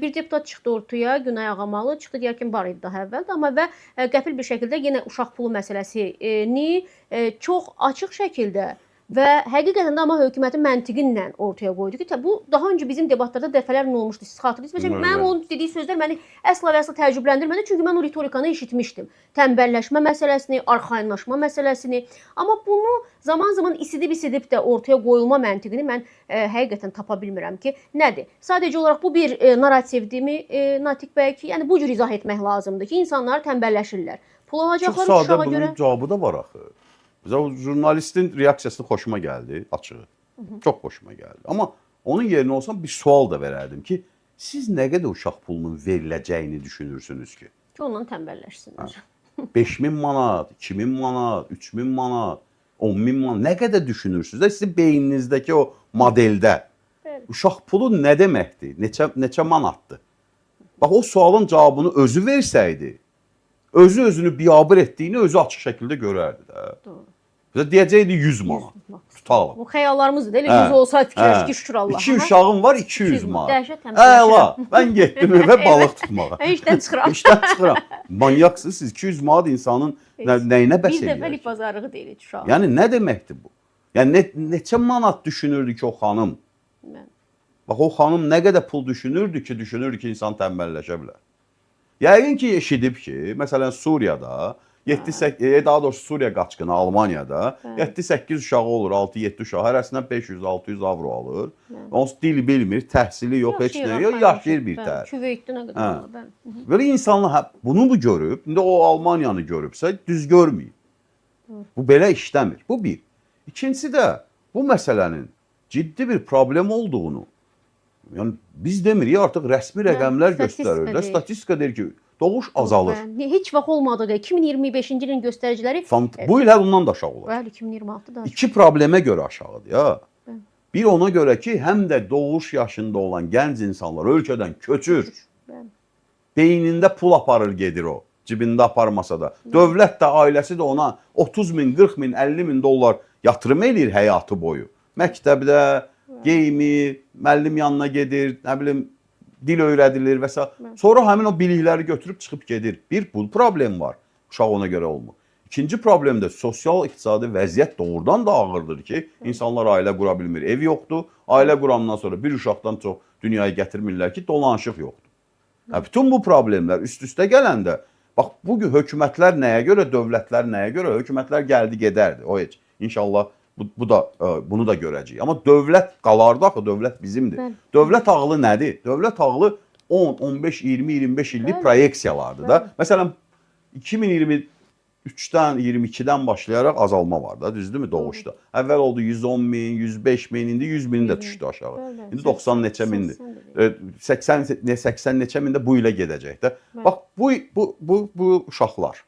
Bir deputat çıxdı ortaya, Günay Ağamalı, çıxdı deyər ki, var idi daha əvvəldə, amma və qəfil bir şəkildə yenə uşaq pulu məsələsini çox açıq şəkildə və həqiqətən də amma hökumətin məntiqi ilə ortaya qoydu ki, bu daha öncə bizim debatlarda dəfələrlə olmuşdu. Siz xatırlayırsınız. Mənim onun dediyi sözlər məni əsla və əsla təəccübləndirmədi, çünki mən o ritorikanı eşitmişdim. Tənbəlləşmə məsələsini, arxayınlaşma məsələsini, amma bunu zaman-zaman isidib də ortaya qoyulma məntiqini mən həqiqətən tapa bilmirəm ki, nədir? Sadəcə olaraq bu bir narrativdimi, Natiq bəy ki, yəni bu cür izah etmək lazımdır ki, insanlar tənbəlləşirlər. Pul alacaqlar uşağa görə. Çox sadə, bunun cavabı da var axı. Jurnalistin reaksiyası xoşuma gəldi, açığı. Çox xoşuma gəldi. Amma onun yerinə olsam bir sual da verərdim ki, siz nə qədər uşaq pulunun veriləcəyini düşünürsünüz ki? Ki, ondan tənbəlləşsinlər. 5.000 manat, 2.000 manat, 3.000 manat, 10.000 manat, nə qədər düşünürsünüz də sizin beyninizdəki o modeldə uşaq pulu nə deməkdir, neçə manatdır? Bax, o sualın cavabını özü versəydi, özünü biabır etdiyini özü açıq şəkildə görərdi də. Doğru. Deyəcəkdi 100 manat. Tutalım. Bu xəyallarımızdır. Elə 100 olsa fikirləş ki, şükür Allah. 2 uşağım var, 200 manat. Dəhşət tənbəlləşirəm. Əla, mən getdim evə balıq tutmağa. İşdən çıxıram. İşdən çıxıram. Manyaksınız siz, 200 manat insanın nəyinə bəs edir? Bir dəfəlik bazarlığı deyil uşaq. Yəni nə deməkdir bu? Yəni neçə manat düşünürdü ki o xanım? Bax, o xanım nə qədər pul düşünürdü ki, insan tənbəlləşə bilər. Yəqin ki, eşidib ki, məsələn, Suriyada, daha doğrusu Suriya qaçqını Almaniyada 7-8 uşağı olur, 6-7 uşağı, hərəsindən 500-600 avro alır. Onsuz dil bilmir, təhsili yox, heç nə yox, yaşayır bir tər. Küveytdə nə qədər alır. Belə insanlar bunu görüb, indi o Almaniyanı görübsə, düz görməyib. Bu belə işləmir. Bu bir. İkincisi də bu məsələnin ciddi bir problem olduğunu, yəni biz demirik, artıq rəsmi rəqəmlər göstərir. Statistika deyir ki, doğuş azalır. Heç vaxt olmadığı 2025-ci ilin göstəriciləri bu il hər ondan da aşağı olur. Bəli, 2026-da. İki problemə görə aşağıdır ya. Bir ona görə ki, həm də doğuş yaşında olan gənc insanlar ölkədən köçür. Beynində pul aparır, gedir o. Cibində aparmasa da. Dövlət də, ailəsi də ona 30 min, 40 min, 50 min dollar yatırım eləyir həyatı boyu. Məktəbdə, geyimi, müəllim yanına gedir, nə bilim, dil öyrədilir və s. Sonra həmin o bilikləri götürüb çıxıb gedir. Bir, bu problem var. Uşaq ona görə olmur. İkinci problem də sosial-iqtisadi vəziyyət doğrudan da ağırdır ki, insanlar ailə qura bilmir. Ev yoxdur. Ailə qurandan sonra bir uşaqdan çox dünyaya gətirmirlər ki, dolanışıq yoxdur. Bütün bu problemlər üst-üstə gələndə, bax, bugün hökumətlər nəyə görə, dövlətlər nəyə görə, hökumətlər gəldi, gedərdi. O heç. İnşallah bunu da görəcəyik. Amma dövlət qalardı axı, dövlət bizimdir. Dövlət ağlı nədir? Dövlət ağlı 10, 15, 20, 25 illik proyeksiyalardır da. Məsələn, 2023-dən, 22-dən başlayaraq azalma var da, düzdürmü doğuşda? Əvvəl oldu 110 min, 105 min, indi 100 min də düşdü aşağı. İndi 90 neçə mindir. 80 neçə min də bu ilə gedəcək də. Bax, bu uşaqlar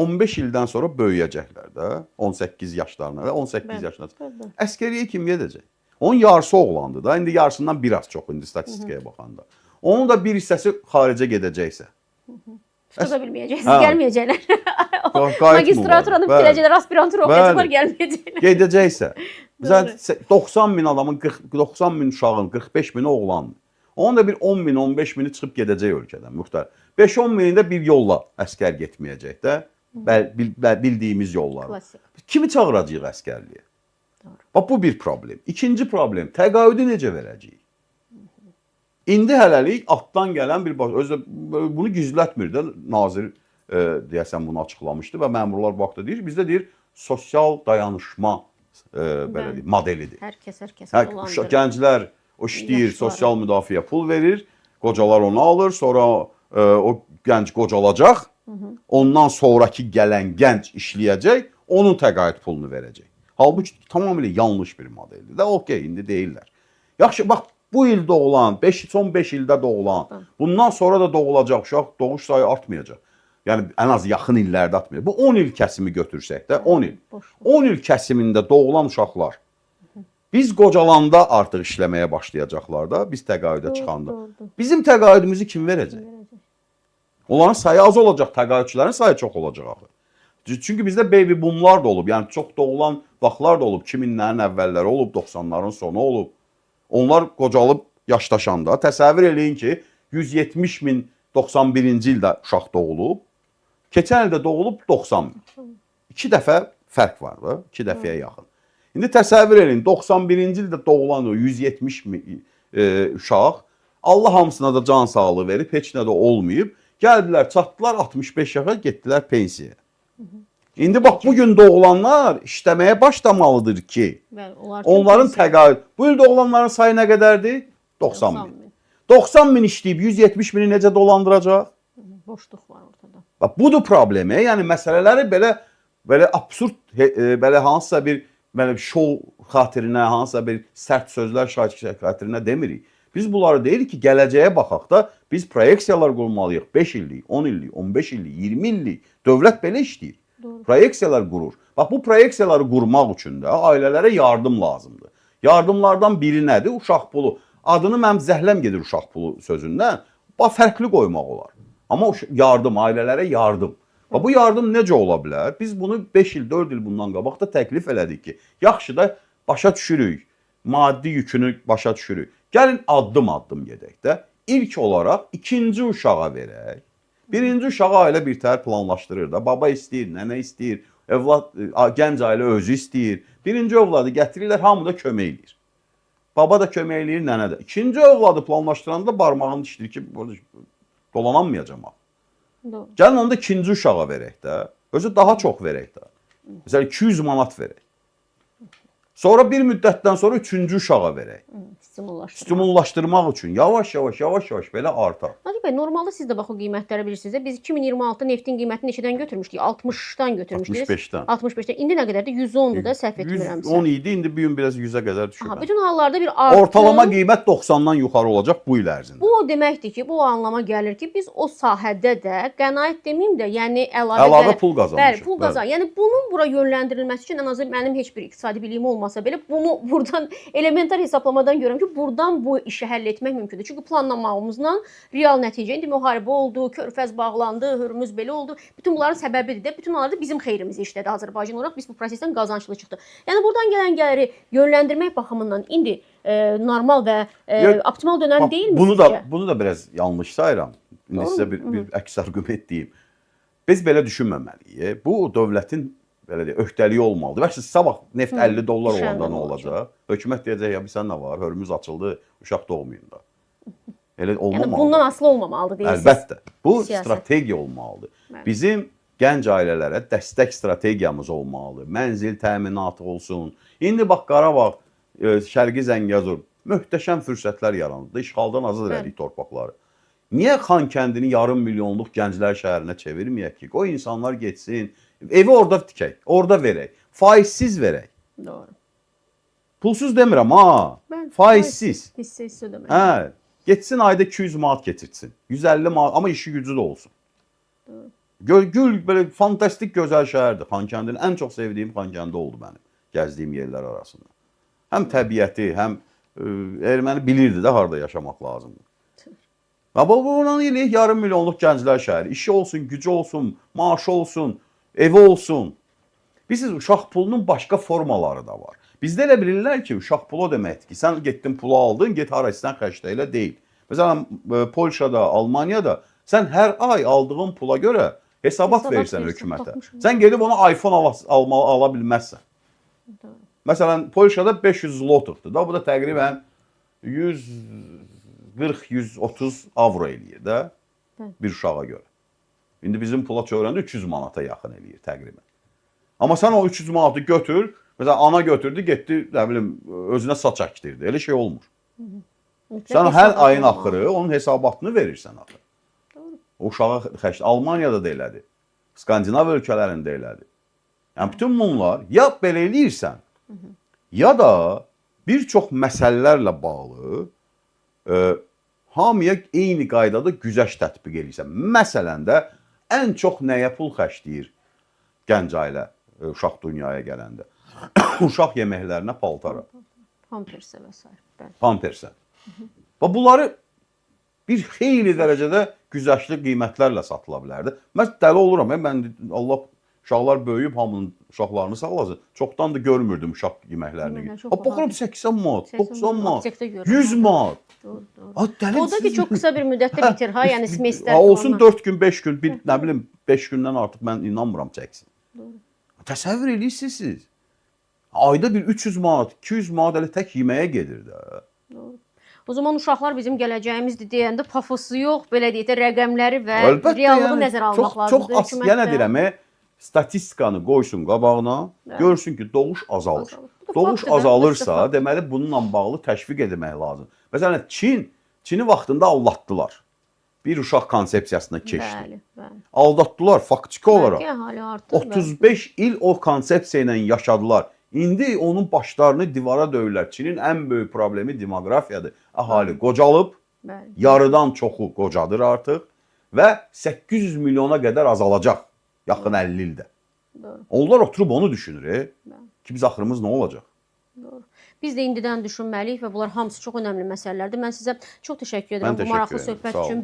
15 ildən sonra böyüyəcəklər də, 18 yaşlarına və 18 yaşına. Əskəriyə kim gedəcək? Onun yarısı oğlandı da, indi yarısından biraz çox, indi statistikaya baxanda. Onun da bir hissəsi xaricə gedəcəksə. Tuta bilməyəcəksiniz, gəlməyəcəklər. Magistraturanı bitirəcəklər, aspirantura oxuyacaqlar, gəlməyəcəklər. Gedəcəksə. 90 min adamın, 90 min uşağın, 45 mini oğlandır. Onun da bir 10 min, 15 mini çıxıb gedəcək ölkədən, müxtəlif. 5-10 minində bir yolla əskər getməyəcək də. Bildiyimiz yollar. Kimi çağıracaq əskərliyə? Bax, bu bir problem. İkinci problem, təqaüdü necə verəcəyik? İndi hələlik altdan gələn bir bunu gizlətmir də, nazir deyəsən bunu açıqlamışdı və məmurlar vaxtda deyir, bizdə deyir, sosial dayanışma modelidir. Hər kəs dolandırır. Gənclər o işləyir, sosial müdafiə pul verir, qocalar onu alır, sonra o gənc qocalacaq, ondan sonraki gələn gənc işləyəcək, onun təqaüd pulunu verəcək. Halbuki tamamilə yanlış bir modeldir də, okey, indi deyirlər. Yaxşı, bax, bu il doğulan, son 5 ildə doğulan, bundan sonra da doğulacaq uşaq, doğuş sayı artmayacaq. Yəni, ən az yaxın illərdə artmayacaq. Bu 10 il kəsimi götürsək də, 10 il. 10 il kəsimində doğulan uşaqlar, biz qocalanda artıq işləməyə başlayacaqlar da, biz təqaüdə çıxanda. Bizim təqaüdümüzü kim verəcək? Onların sayı az olacaq, təqaüdçülərin sayı çox olacaq axı. Çünki bizdə baby boomlar da olub, yəni çox doğulan vaxtlar da olub, 2000-lərin əvvəlləri olub, 90-ların sonu olub. Onlar qocalıb yaşdaşanda təsəvvür eləyin ki, 170 min 91-ci ildə uşaq doğulub. Keçən ildə doğulub 90 min. 2 dəfə fərq var da, 2 dəfəyə yaxın. İndi təsəvvür edin, 91-ci ildə doğulan o 170 min uşaq Allah hamısına da can sağlığı verib, heç nə də olmayıb. Gəldilər, çatdılar 65 yaşa, getdilər pensiyaya. İndi bax, bugün doğulanlar işləməyə başlamalıdır ki, onların təqaüd. Bu il doğulanların sayı nə qədərdir? 90 min. 90 min işləyib 170 mini necə dolandıracaq? Boşluq var ortada. Bax, budur problemi. Yəni, məsələləri belə absurd, belə hansısa bir şov xatirinə, hansısa bir sərt sözlər xatirinə demirik. Biz bunları deyirik ki, gələcəyə baxaq da biz proyeksiyalar qurmalıyıq. 5 illik, 10 illik, 15 illik, 20 illik. Dövlət belə işləyir. Proyeksiyalar qurur. Bax, bu proyeksiyaları qurmaq üçün də ailələrə yardım lazımdır. Yardımlardan biri nədir? Uşaq pulu. Adını mənim zəhləm gedir uşaq pulu sözündən. Bax, fərqli qoymaq olar. Amma yardım, ailələrə yardım. Bax, bu yardım necə ola bilər? Biz bunu 5 il, 4 il bundan qabaq da təklif elədik ki, yaxşı da başa düşürük. Maddi yükünü başa düşürük. Gəlin addım-addım gedək də. İlk olaraq ikinci uşağa verək. Birinci uşağı ailə birtəhər planlaşdırır da. Baba istəyir, nənə istəyir, gənc ailə özü istəyir. Birinci övladı gətirirlər, hamı da kömək eləyir. Baba da kömək eləyir, nənə də. İkinci övladı planlaşdıranda barmağını dişdir ki, dolananmayacam. Gəlin onda ikinci uşağa verək də. Özü daha çox verək də. Məsələn, 200 manat verək. Sonra bir müddətdən sonra üçüncü uşağa verək. Stimullaşdırmaq üçün yavaş-yavaş belə artar. Nəcib bəy, normalda siz də bax o qiymətləri bilirsiniz. Biz 2026-da neftin qiymətini neçədən götürmüşdük? 60-dan götürmüşdük. 65-dən. 65-dən. İndi nə qədərdir? 110-dur da, səhv etmirəmsə. 110 idi, indi bu gün biraz 100-ə qədər düşür. Bütün hallarda bir artım. Ortalama qiymət 90-dan yuxarı olacaq bu il ərzində. Bu o deməkdir ki, bu anlama gəlir ki, biz o sahədə də qənaət deməyim də, yəni əlavə pul qazanmışıq. Bəli, pul qazan. Yəni bunun bura yönləndirilməsi üçün ən azı mənim heç bir iqtisadi biliyim olmasa belə bunu buradan elementar hesablamadan görürəm ki, buradan bu işi həll etmək mümkündür. Çünki planlamamızla real nəticə indi müharibə oldu, Körfəz bağlandı, Hürmüz belə oldu. Bütün bunların səbəbidir də, bütün onlarda bizim xeyrimizə işlədi Azərbaycan olaraq. Biz bu prosesdən qazançlı çıxdıq. Yəni buradan gələn gəliri yönləndirmək baxımından indi normal və optimal dönəm deyilmi sizcə? Bunu da biraz yanlış sayıram. İndi sizə bir əks arqument deyim. Biz belə düşünməməliyik. Bu dövlətin belə deyək, öhdəliyi olmalıdır. Bəs sabah neft 50 dollar olanda nə olacaq? Hökumət deyəcək, ya bilsən nə var? Hörmüz açıldı, uşaq doğmayın da. Elə olmamalıdır. Yəni bundan asılı olmamalıdır deyirsiniz. Əlbəttə. Bu strategiya olmalıdır. Bizim gənc ailələrə dəstək strategiyamız olmalıdır. Mənzil təminatı olsun. İndi bax Qarabağ, Şərqi Zəngəzur möhtəşəm fürsətlər yarandı. İşğaldan azad elədik torpaqları. Niyə Xankəndini yarım milyonluq gənclər şəhərinə çevirməyək ki? Qoy insanlar getsin, evi orada tikək, orada verək, faizsiz verək. Doğru. Pulsuz demirəm ha, faizsiz. Hissə ödəmək. Hə, getsin ayda 200 manat getirsin, 150 manat, amma işi gücü də olsun. Gül belə fantastik gözəl şəhərdir. Xankəndin ən çox sevdiyim Xankəndi oldu mənim, gəzdiyim yerlər arasında. Həm təbiəti, həm erməni bilirdi də harada yaşamaq lazımdır. Bundan eləyək yarım milyonluq gənclər şəhəri. İşi olsun, gücü olsun, maaşı olsun, evi olsun. Bilirsiniz, uşaq pulunun başqa formaları da var. Bizdə elə bilirlər ki, uşaq pulu deməkdir ki, sən getdin pulu aldın, get hara istəyən xərclə, elə deyil. Məsələn, Polşada, Almaniyada sən hər ay aldığın pula görə hesabat verirsən hökumətə. Sən gedib ona iPhone ala bilməzsən. Məsələn, Polşada 500 zlotovdur da, bu da təqribən 140-130 avro eləyir də bir uşağa görə. İndi bizim pula çevirəndə 300 manata yaxın eləyir təqribən. Amma sən o 300 manatı götür, məsələn, ana götürdü, getdi, nə bilim, özünə saç əkdirdi. Elə şey olmur. Sən hər ayın axırı onun hesabatını verirsən axı. O uşağa xərclə. Almaniyada da elədir. Skandinav ölkələrində elədir. Yəni, bütün bunlar ya belə eləyirsən, ya da bir çox məsələlərlə bağlı hamıya eyni qaydada güzəşt tətbiq edirsən. Məsələn də, ən çox nəyə pul xərcləyir gənc ailə uşaq dünyaya gələndə? Uşaq yeməklərinə, paltara. Pampersə və s. Pampersə. Bunları bir xeyli dərəcədə güzəştli qiymətlərlə satıla bilərdi. Mən dəli oluram. Mən Allah uşaqlar böyüyüb hamının uşaqlarını sağlasın. Çoxdan da görmürdüm uşaq yeməklərini. Yeməklər çox Baxıram bahadır. 80 manat, 90 manat, Aptekdə görürəm. 100 manat. Doğru, doğru. A, dəlil O da ki siz- çox qısa bir müddətdə bitir ha, yəni semestr. Olsun 4 gün, 5 gün, bir nə bilim 5 gündən artıq mən inanmıram çəksin. Doğru. Təsəvvür edirsiniz siz. Ayda bir 300 manat, 200 manat elə tək yeməyə gedir də. Doğru. O zaman uşaqlar bizim gələcəyimizdir deyəndə pafosu yox, belə deyək də rəqəmləri və Əlbəttə, reallığı yəni, nəzərə almaq çox lazımdır. az, yenə deyirəm, statistikanı qoysun qabağına, görsün ki, doğuş azalır. Azalır. Bu da Doğuş faktdır da, azalırsa, bu da fakt. deməli bununla bağlı təşviq etmək lazım. Məsələn, Çini vaxtında aldatdılar. Bir uşaq konsepsiyasına keçdi. Bəli, bəli. Aldatdılar faktiki olaraq. Bəlkə əhali artır. 35 il o konsepsiya ilə yaşadılar. İndi onun başlarını divara döyürlər. Çinin ən böyük problemi demoqrafiyadır. Əhali qocalıb, Bəli. yarıdan çoxu qocadır artıq və 800 milyona qədər azalacaq yaxın 50 ildə. Doğru. Onlar oturub onu düşünür. Bəli. Ki biz axırımız nə olacaq? Doğru. Biz də indidən düşünməliyik və bunlar hamısı çox önəmli məsələlərdir. Mən sizə çox təşəkkür edirəm bu təşəkkür maraqlı edirəm. söhbət Sağ olun. üçün.